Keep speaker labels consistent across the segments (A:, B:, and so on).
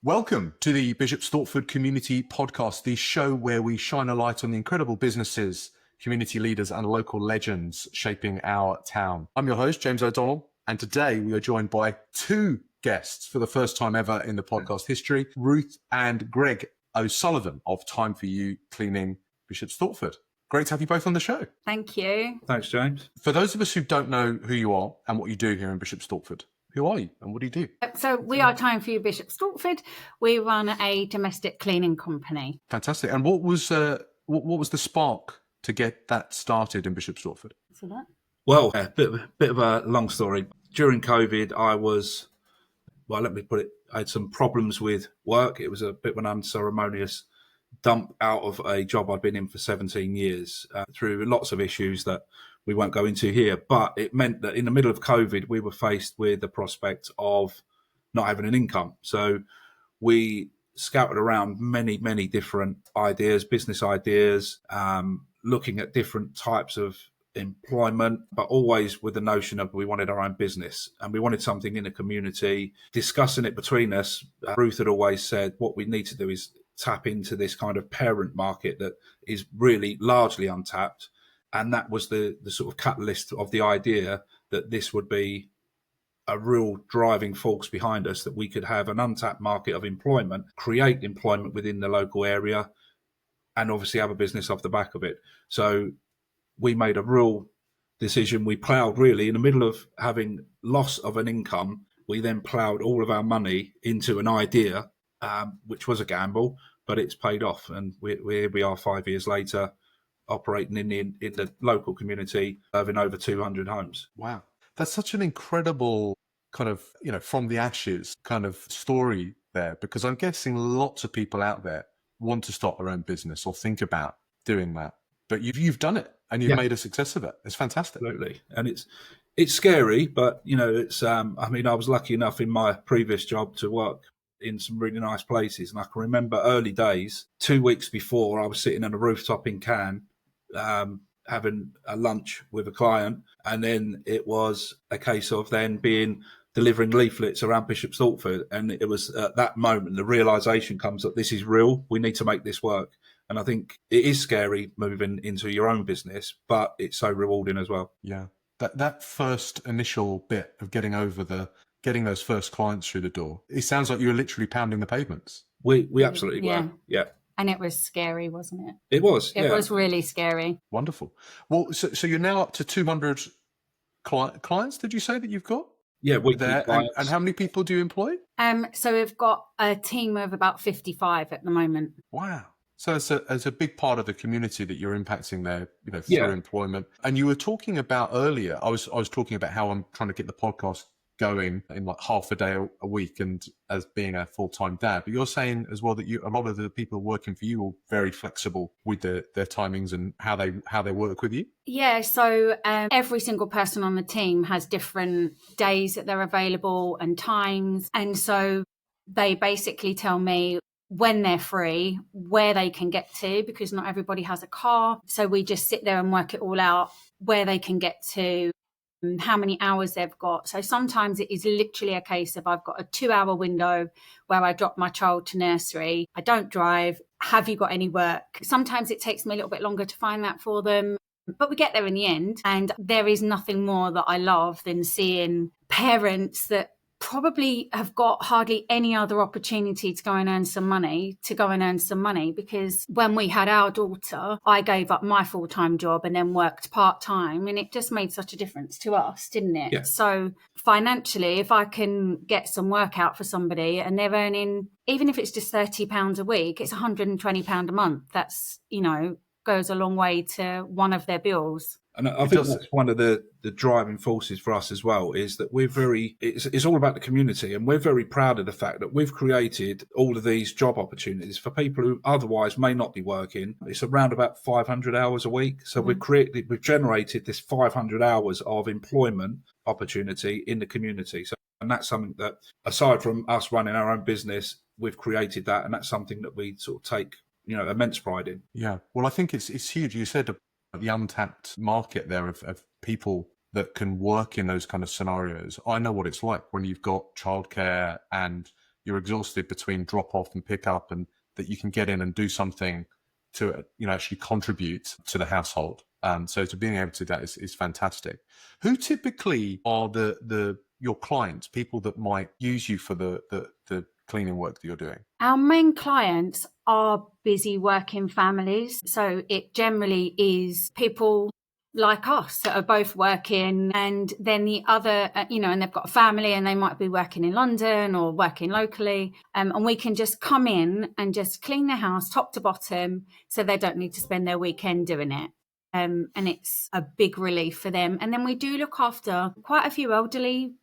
A: Welcome to the Bishop Stortford Community Podcast, the show where we shine a light on the incredible businesses, community leaders and local legends shaping our town. I'm your host, James O'Donnell, and today we are joined by two guests for the first time ever in the podcast history, Ruth and Greg O'Sullivan of Time For You Cleaning Bishop Stortford. Great to have you both on the show.
B: Thank you.
C: Thanks, James.
A: For those of us who don't know who you are and what you do here in Bishop Stortford, who are you and what do you do?
B: So we are Time For You Bishop Stortford. We run a domestic cleaning company.
A: Fantastic. And what was the spark to get that started in Bishop Stortford?
C: Well, a bit of a long story. During COVID, I had some problems with work. It was a bit of an unceremonious dump out of a job I'd been in for 17 years through lots of issues that we won't go into here. But it meant that in the middle of COVID, we were faced with the prospect of not having an income. So we scouted around many different ideas, business ideas, looking at different types of employment, but always with the notion of we wanted our own business and we wanted something in the community. Discussing it between us, Ruth had always said what we need to do is tap into this kind of parent market that is really largely untapped. And that was the sort of catalyst of the idea that this would be a real driving force behind us, that we could have an untapped market of employment, create employment within the local area, and obviously have a business off the back of it. So we made a real decision. We ploughed really in the middle of having loss of an income. We then ploughed all of our money into an idea, which was a gamble, but it's paid off. And here we are 5 years later, operating in the local community, serving over 200 homes.
A: Wow. That's such an incredible kind of, from the ashes kind of story there, because I'm guessing lots of people out there want to start their own business or think about doing that. But you've done it and you've made a success of it. It's fantastic.
C: Absolutely. And it's scary, but it's I was lucky enough in my previous job to work in some really nice places. And I can remember early days, 2 weeks before, I was sitting on a rooftop in Cannes, having a lunch with a client, and then it was a case of then delivering leaflets around Bishop Stortford, and it was at that moment the realization comes that this is real. We need to make this work, and I think it is scary moving into your own business, but it's so rewarding as well.
A: Yeah, that first initial bit of getting those first clients through the door, it sounds like you were literally pounding the pavements.
C: We absolutely were. Yeah.
B: And it was scary, wasn't it?
C: It was.
B: It was really scary.
A: Wonderful. Well, so you're now up to 200 clients, did you say that you've got?
C: Yeah, weekly clients.
A: And how many people do you employ?
B: So we've got a team of about 55 at the moment.
A: Wow. So it's a big part of the community that you're impacting there, through employment. And you were talking about earlier, I was talking about how I'm trying to get the podcast going in like half a day a week and as being a full-time dad. But you're saying as well that a lot of the people working for you are very flexible with their timings and how they work with you?
B: Yeah, so every single person on the team has different days that they're available and times. And so they basically tell me when they're free, where they can get to, because not everybody has a car. So we just sit there and work it all out, where they can get to, how many hours they've got. So sometimes it is literally a case of I've got a 2-hour window where I drop my child to nursery. I don't drive. Have you got any work? Sometimes it takes me a little bit longer to find that for them, but we get there in the end. And there is nothing more that I love than seeing parents that probably have got hardly any other opportunity to go and earn some money, because when we had our daughter, I gave up my full-time job and then worked part-time, and it just made such a difference to us, didn't it?
C: Yeah.
B: So financially, if I can get some work out for somebody and they're earning, even if it's just £30 a week, it's £120 a month. That's, goes a long way to one of their bills.
C: And I think that's one of the driving forces for us as well, is that it's all about the community, and we're very proud of the fact that we've created all of these job opportunities for people who otherwise may not be working. It's around about 500 hours a week. So we've generated this 500 hours of employment opportunity in the community. So, and that's something that, aside from us running our own business, we've created that, and that's something that we sort of take, immense pride in.
A: Yeah. Well, I think it's huge. You said the untapped market there of people that can work in those kind of scenarios. I know what it's like when you've got childcare and you're exhausted between drop off and pick up, and that you can get in and do something to, actually contribute to the household. So to being able to do that is fantastic. Who typically are your clients, people that might use you for the cleaning work that you're doing?
B: Our main clients are busy working families. So it generally is people like us that are both working, and then the other, and they've got a family and they might be working in London or working locally. And we can just come in and just clean their house top to bottom so they don't need to spend their weekend doing it. And it's a big relief for them. And then we do look after quite a few elderly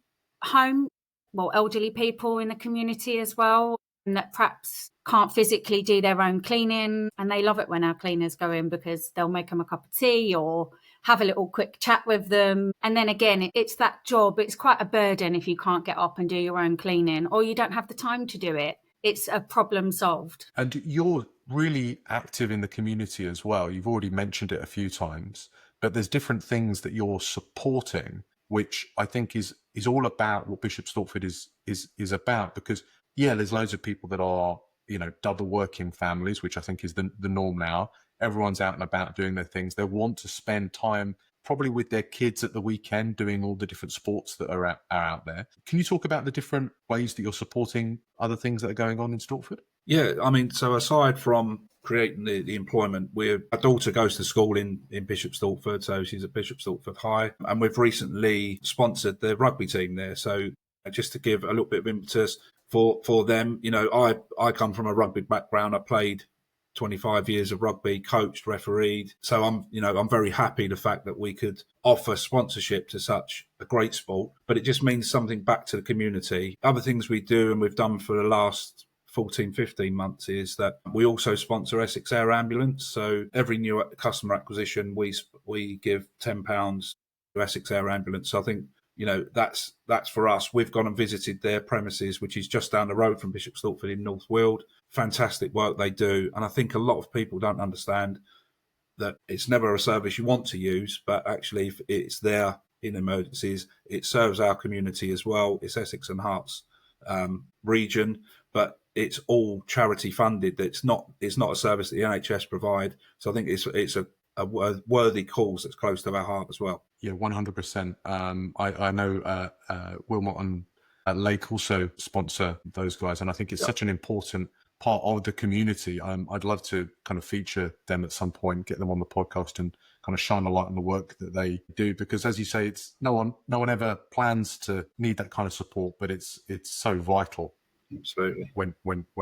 B: people in the community as well, and that perhaps can't physically do their own cleaning. And they love it when our cleaners go in because they'll make them a cup of tea or have a little quick chat with them. And then again, it's that job. It's quite a burden if you can't get up and do your own cleaning, or you don't have the time to do it. It's a problem solved.
A: And you're really active in the community as well. You've already mentioned it a few times, but there's different things that you're supporting, which I think is all about what Bishop Stortford is about. Because there's loads of people that are, double working families, which I think is the norm now. Everyone's out and about doing their things. They want to spend time probably with their kids at the weekend doing all the different sports that are out there. Can you talk about the different ways that you're supporting other things that are going on in Stortford?
C: Yeah, I mean, so aside from creating the employment, our daughter goes to school in Bishop Stortford, so she's at Bishop Stortford High, and we've recently sponsored the rugby team there. So just to give a little bit of impetus for them, I come from a rugby background. I played 25 years of rugby, coached, refereed. So I'm very happy the fact that we could offer sponsorship to such a great sport, but it just means something back to the community. Other things we do, and we've done for the last 14, 15 months, is that we also sponsor Essex Air Ambulance. So every new customer acquisition, we give £10 to Essex Air Ambulance. So I think, that's for us. We've gone and visited their premises, which is just down the road from Bishop Stortford in North Weald. Fantastic work they do. And I think a lot of people don't understand that it's never a service you want to use, but actually if it's there in emergencies, it serves our community as well. It's Essex and Herts region, but it's all charity funded. It's not a service that the NHS provide. So I think it's a worthy cause that's close to our heart as well.
A: Yeah, 100%. I know Wilmot and Lake also sponsor those guys, and I think it's such an important part of the community. I'd love to kind of feature them at some point, get them on the podcast and kind of shine a light on the work that they do, because as you say, it's no one ever plans to need that kind of support, but it's so vital.
C: Absolutely.
A: When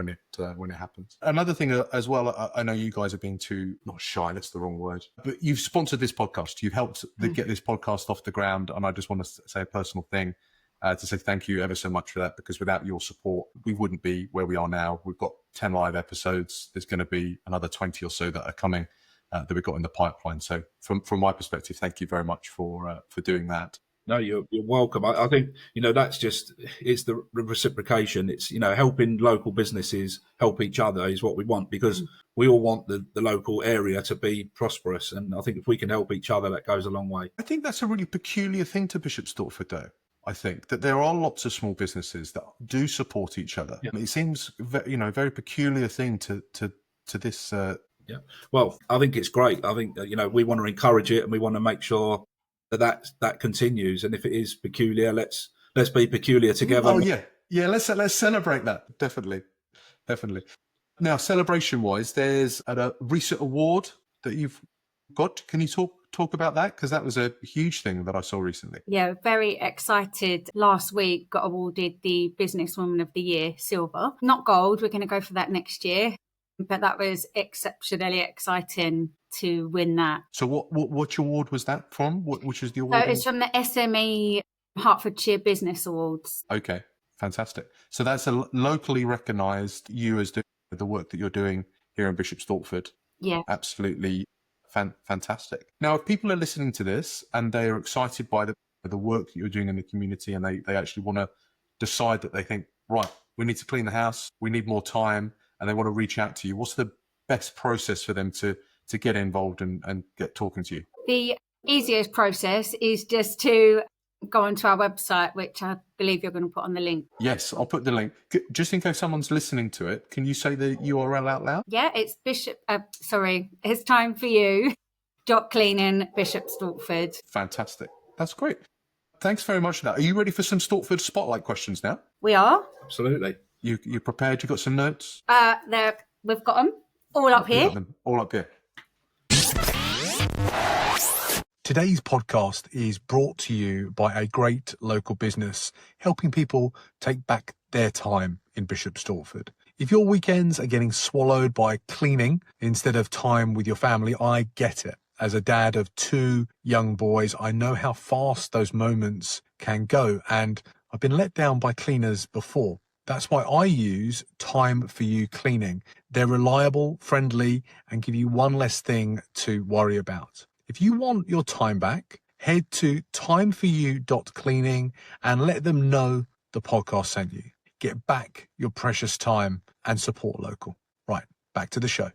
A: it happens. Another thing as well, I know you guys are being too, not shy, that's the wrong word, but you've sponsored this podcast. You've helped get this podcast off the ground. And I just want to say a personal thing to say thank you ever so much for that, because without your support, we wouldn't be where we are now. We've got 10 live episodes. There's going to be another 20 or so that are coming that we've got in the pipeline. So from my perspective, thank you very much for doing that.
C: No, you're welcome. I think, it's the reciprocation. It's, helping local businesses help each other is what we want, because we all want the local area to be prosperous. And I think if we can help each other, that goes a long way.
A: I think that's a really peculiar thing to Bishop Stortford, though. I think that there are lots of small businesses that do support each other. Yeah. It seems, very peculiar thing to this.
C: Yeah. Well, I think it's great. I think that, we want to encourage it, and we want to make sure that continues. And if it is peculiar, let's be peculiar together.
A: Oh yeah. Let's celebrate that. Definitely. Now, celebration wise, there's a recent award that you've got. Can you talk about that? Because that was a huge thing that I saw recently.
B: Yeah, very excited. Last week got awarded the Businesswoman of the Year silver, not gold. We're going to go for that next year. But that was exceptionally exciting to win that.
A: So what award was that from? Which was the award?
B: So it's from the SME Hertfordshire Business Awards.
A: Okay, fantastic. So that's a locally recognised, you as doing the work that you're doing here in Bishop Stortford.
B: Yeah.
A: Absolutely fantastic. Now, if people are listening to this and they are excited by the work that you're doing in the community, and they actually want to decide that they think, right, we need to clean the house, we need more time, and they want to reach out to you, what's the best process for them to get involved and get talking to you?
B: The easiest process is just to go onto our website, which I believe you're going to put on the link.
A: Yes, I'll put the link. Just in case someone's listening to it, can you say the URL out loud?
B: Yeah, it's it's time for you. .cleaning, Bishop Stortford.
A: Fantastic. That's great. Thanks very much for that. Are you ready for some Stortford Spotlight questions now?
B: We are.
C: Absolutely.
A: You prepared? You got some notes?
B: We've got them all up here.
A: All up here. Today's podcast is brought to you by a great local business helping people take back their time in Bishop Stortford. If your weekends are getting swallowed by cleaning instead of time with your family, I get it. As a dad of 2 young boys, I know how fast those moments can go, and I've been let down by cleaners before. That's why I use Time For You Cleaning. They're reliable, friendly, and give you one less thing to worry about. If you want your time back, head to timeforyou.cleaning and let them know the podcast sent you. Get back your precious time and support local. Right, back to the show.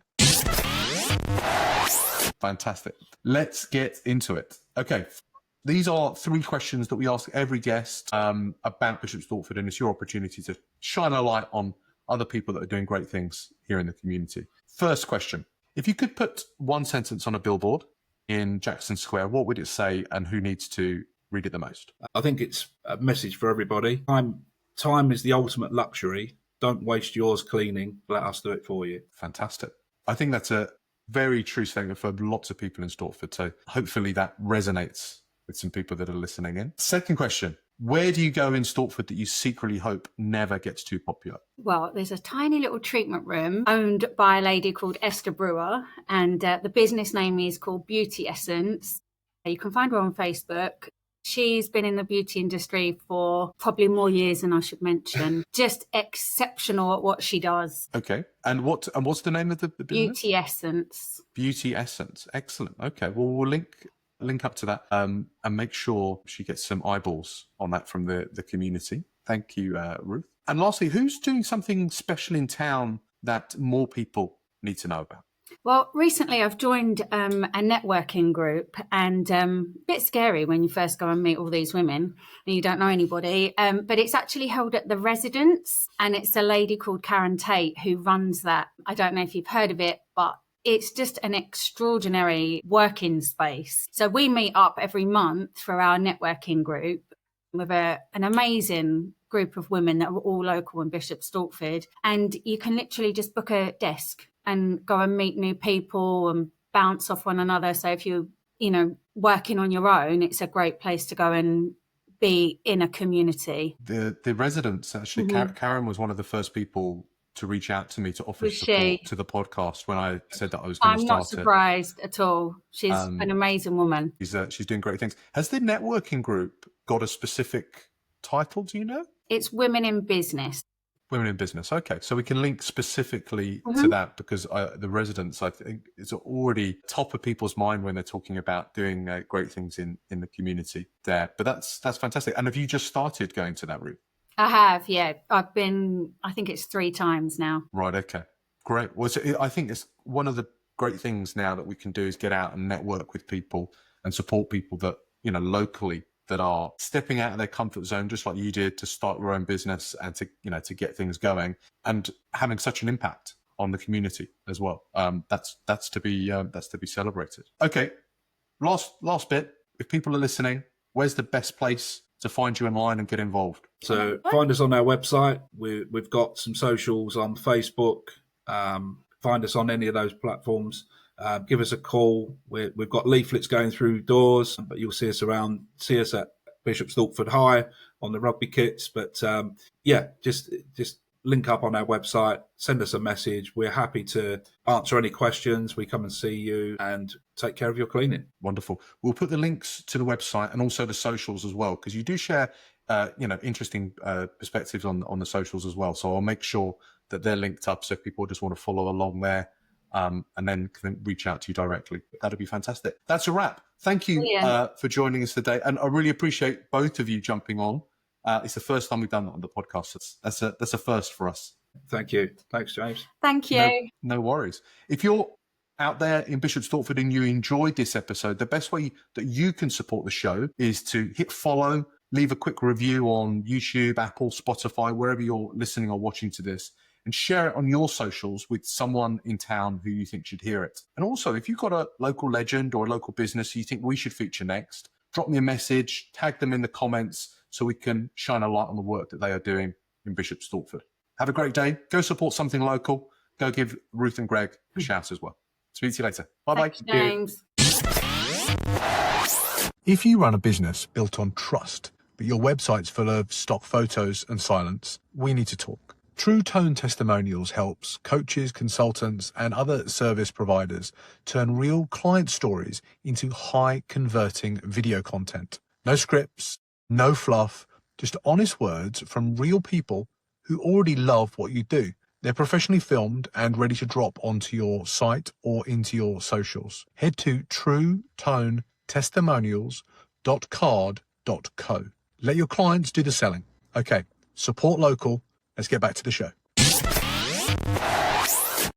A: Fantastic. Let's get into it. Okay, these are 3 questions that we ask every guest about Bishop Stortford, and it's your opportunity to shine a light on other people that are doing great things here in the community. First question. If you could put one sentence on a billboard in Jackson Square, what would it say and who needs to read it the most?
C: I think it's a message for everybody. Time is the ultimate luxury. Don't waste yours cleaning. Let us do it for you.
A: Fantastic. I think that's a very true statement for lots of people in Stortford. So hopefully that resonates with some people that are listening in. Second question. Where do you go in Stortford that you secretly hope never gets too popular?
B: Well, there's a tiny little treatment room owned by a lady called Esther Brewer, and the business name is called Beauty Essence. You can find her on Facebook. She's been in the beauty industry for probably more years than I should mention. Just exceptional at what she does.
A: Okay. And what's the name of the business?
B: Beauty Essence.
A: Beauty Essence. Excellent. Okay. Well, we'll link up to that and make sure she gets some eyeballs on that from the community. Thank you, Ruth. And lastly, who's doing something special in town that more people need to know about?
B: Well, recently I've joined a networking group, and a bit scary when you first go and meet all these women and you don't know anybody, but it's actually held at the Residence, and it's a lady called Tait who runs that. I don't know if you've heard of it, but it's just an extraordinary working space. So we meet up every month for our networking group with an amazing group of women that are all local in Bishop Stortford, and you can literally just book a desk and go and meet new people and bounce off one another. So if you're, working on your own, it's a great place to go and be in a community.
A: The Residence, actually, Karen was one of the first people to reach out to me to offer
B: Was
A: support
B: she?
A: to the podcast when I said that I was going to
B: I'm
A: start
B: not surprised at all. She's an amazing woman.
A: She's doing great things. Has the networking group got a specific title, do you know?
B: It's Women in Business.
A: Women in Business. Okay, so we can link specifically to that because the Residence, I think, is already top of people's mind when they're talking about doing great things in the community there. But that's fantastic. And have you just started going to that route?
B: I have, yeah. I've been, I think it's 3 times now.
A: Right, okay. Great. Well, I think it's one of the great things now that we can do is get out and network with people and support people that, locally, that are stepping out of their comfort zone, just like you did, to start your own business and to get things going and having such an impact on the community as well. That's to be celebrated. Okay, last bit. If people are listening, where's the best place to find you online and get involved?
C: So find us on our website. We've got some socials on Facebook. Find us on any of those platforms. Give us a call. We've got leaflets going through doors, but you'll see us at Bishop Stortford High on the rugby kits. But just link up on our website, send us a message. We're happy to answer any questions. We come and see you and take care of your cleaning.
A: Wonderful. We'll put the links to the website and also the socials as well, because you do share, interesting perspectives on the socials as well. So I'll make sure that they're linked up so if people just want to follow along there. And then can reach out to you directly. That'd be fantastic. That's a wrap. Thank you for joining us today. And I really appreciate both of you jumping on. It's the first time we've done that on the podcast. That's a first for us.
C: Thank you. Thanks, James.
B: Thank you.
A: No worries. If you're out there in Bishop Stortford and you enjoyed this episode, the best way that you can support the show is to hit follow, leave a quick review on YouTube, Apple, Spotify, wherever you're listening or watching to this, and share it on your socials with someone in town who you think should hear it. And also, if you've got a local legend or a local business you think we should feature next, drop me a message, tag them in the comments so we can shine a light on the work that they are doing in Bishop Stortford. Have a great day. Go support something local. Go give Ruth and Greg a shout as well. Speak to you later. Bye-bye.
B: Thanks, James.
A: If you run a business built on trust, but your website's full of stock photos and silence, we need to talk. True Tone Testimonials helps coaches, consultants, and other service providers turn real client stories into high-converting video content. No scripts, no fluff, just honest words from real people who already love what you do. They're professionally filmed and ready to drop onto your site or into your socials. Head to truetonetestimonials.card.co. Let your clients do the selling. Okay, support local. Let's get back to the show.